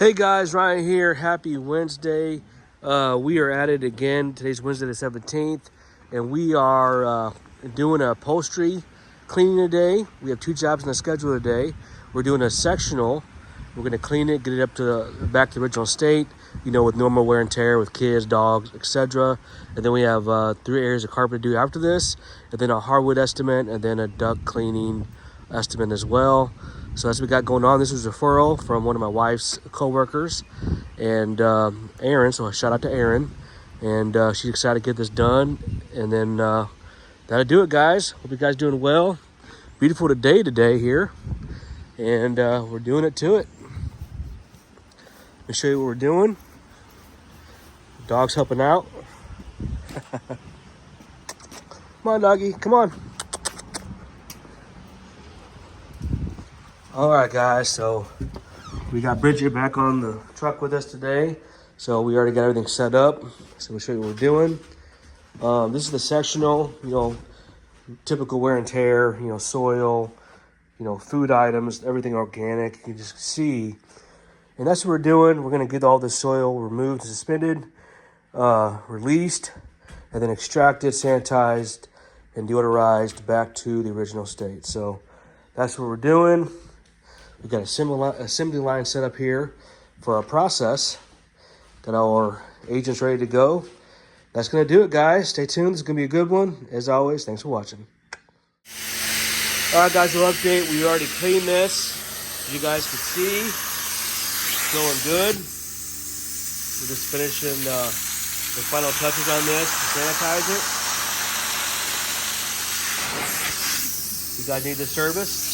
Hey guys, Ryan here. Happy Wednesday. We are at it again. Today's Wednesday the 17th, and we are doing a upholstery cleaning today. We have two jobs on the schedule today. We're doing a sectional. We're going to clean it, get it up to back to the original state, you know, with normal wear and tear with kids, dogs, etc. And then we have 3 areas of carpet to do after this, and then a hardwood estimate, and then a duct cleaning estimate as well. So that's what we got going on. This was a referral from one of my wife's co-workers, and Erin, so a shout out to Erin. And she's excited to get this done. And then that'll do it, guys. Hope you guys doing well. Beautiful today here. And we're doing it to it. Let me show you what we're doing. Dog's helping out. Come on, doggy, come on. All right, guys, so we got Bridget back on the truck with us today. So we already got everything set up. So we'll show you what we're doing. This is the sectional, you know, typical wear and tear, you know, soil, you know, food items, everything organic. You can just see. And that's what we're doing. We're going to get all this soil removed, suspended, released, and then extracted, sanitized, and deodorized back to the original state. So that's what we're doing. We've got a assembly line set up here for our process. Got our agents ready to go. That's going to do it, guys. Stay tuned. It's going to be a good one. As always, thanks for watching. All right, guys, we'll update. We already cleaned this. As you guys can see, it's going good. We're just finishing the final touches on this to sanitize it. You guys need this service?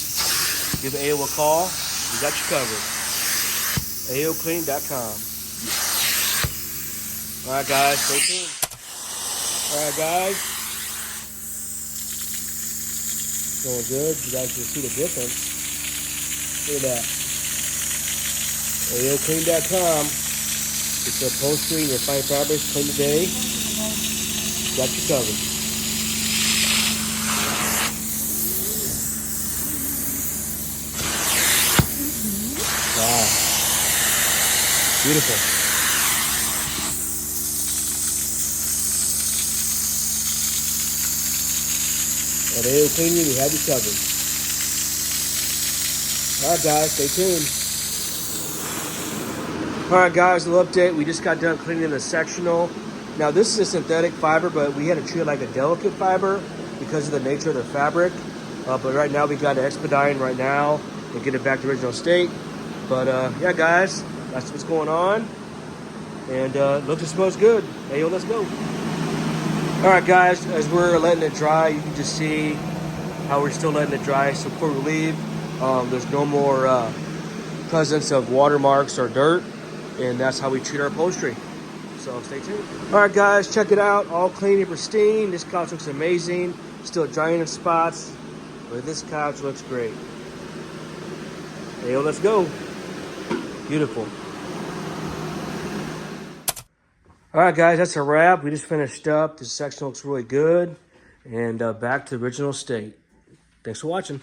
Give AO a call. We got you covered. AOCleaning.com. All right, guys, stay tuned. All right, guys. Going good. You guys can see the difference. Look at that. AOCleaning.com. It's the upholstery and your fine fabrics. Clean today. Got you covered. Wow. Beautiful. At AOCleaning, we have you covered. All right, guys, stay tuned. All right, guys, a little update. We just got done cleaning the sectional. Now, this is a synthetic fiber, but we had to treat it like a delicate fiber because of the nature of the fabric. But right now, we got to expedite right now and get it back to original state. But yeah, guys, that's what's going on. And looks and smells good. Hey, yo, let's go. All right, guys, as we're letting it dry, you can just see how we're still letting it dry. So before we leave, there's no more presence of watermarks or dirt. And that's how we treat our upholstery. So stay tuned. All right, guys, check it out. All clean and pristine. This couch looks amazing. Still drying in spots, but this couch looks great. Hey, yo, let's go. Beautiful. All right, guys, that's a wrap. We just finished up. This section looks really good. And back to the original state. Thanks for watching.